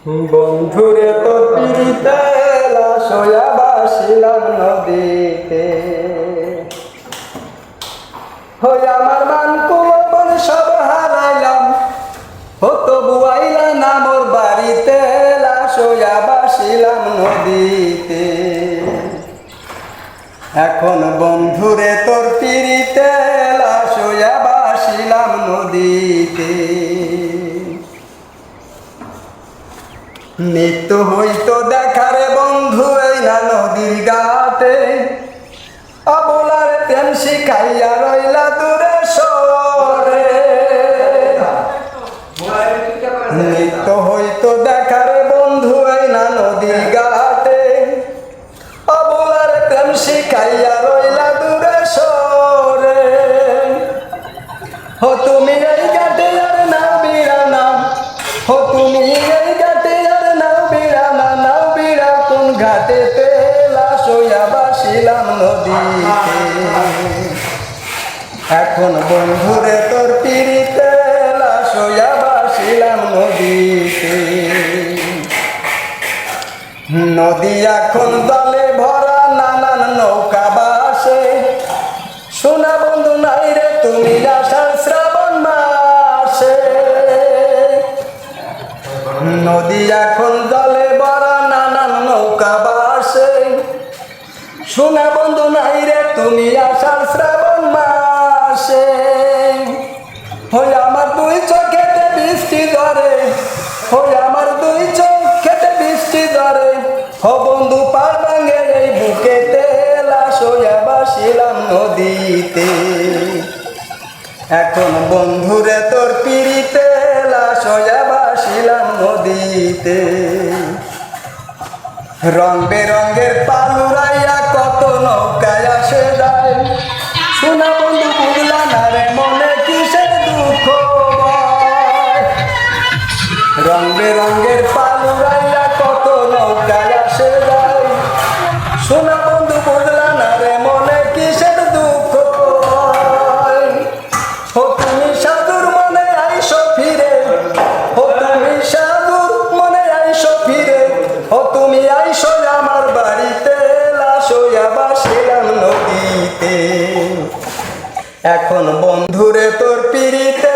বন্ধুরে তো পিড়িতে লাশয়া বাসিলাম নদীতে, হই আমার মান কুমন সব হারাইলাম, তবু আইলা না মোর বাড়িতে, লাশয়া বাসিলাম নদীতে। এখন বন্ধুরে তোর পিড়িতে লাশয়া বাসিলাম নদীতে। নিত্য হইতো দেখারে বন্ধু এই না নদীর ঘাটে, অবলার প্রেম শিখাইয়া রইলা দূরে সরে। নিত্য হইতো দেখারে বন্ধু এই না নদীর ঘাটে, অবলার প্রেম শিখাইয়া রইলা দূরে সরে। হো তুমি এই ঘাটে আর নাও বিড়ানা, হো তুমি এই ঘাটে আর নাও বিড়ানা, নাও বিড়া কোন ঘাটেতে, লাশয়া বাসিলাম নদীতে। এখন বন্ধুরে তোর পিড়িতে লাশয়া বাসিলাম নদীতে। নদী এখন দলে ভরা নানান নৌকা বাসে, সোনা বন্ধু নাই রে তুমি আষাঢ় শ্রাবণ মাসে। নদী এখন জলে ভরা নানান নৌকা বাসে, সোনা বন্ধু নাই রে তুমি আষাঢ় শ্রাবণ মাসে। হই আমার দুই চোখেতে বৃষ্টি ধরে, হই আমার দুই চোখেতে বৃষ্টি ধরে, ও বন্ধু পার ভাঙে এই বুকেতে, লাশয়া বাসিলাম নদীতে। এখন বন্ধুরে তোর পিড়িতে লাশয়া বাসিলাম নদীতে। রং বেরঙের পালুরাইয়া কত নৌকায় আসে যায়, সোনা বন্ধু বুঝলা না রে মনে কিসের দুঃখ বয়। রং বেরঙের পালুরাইয়া কত নৌকায় আসে যায়, সোনা বন্ধু বুঝলা না রে মনে কিসের দুঃখ বয়। ও তুমি সাধুর মনে আইসো ফিরে, ও তুমি সাধুর মনে আইসো ফিরে, ও তুমি আইসো আমার বাড়িতে, লাশয়া বাসিলাম নদীতে। এখন বন্ধুরে তোর পিড়িতে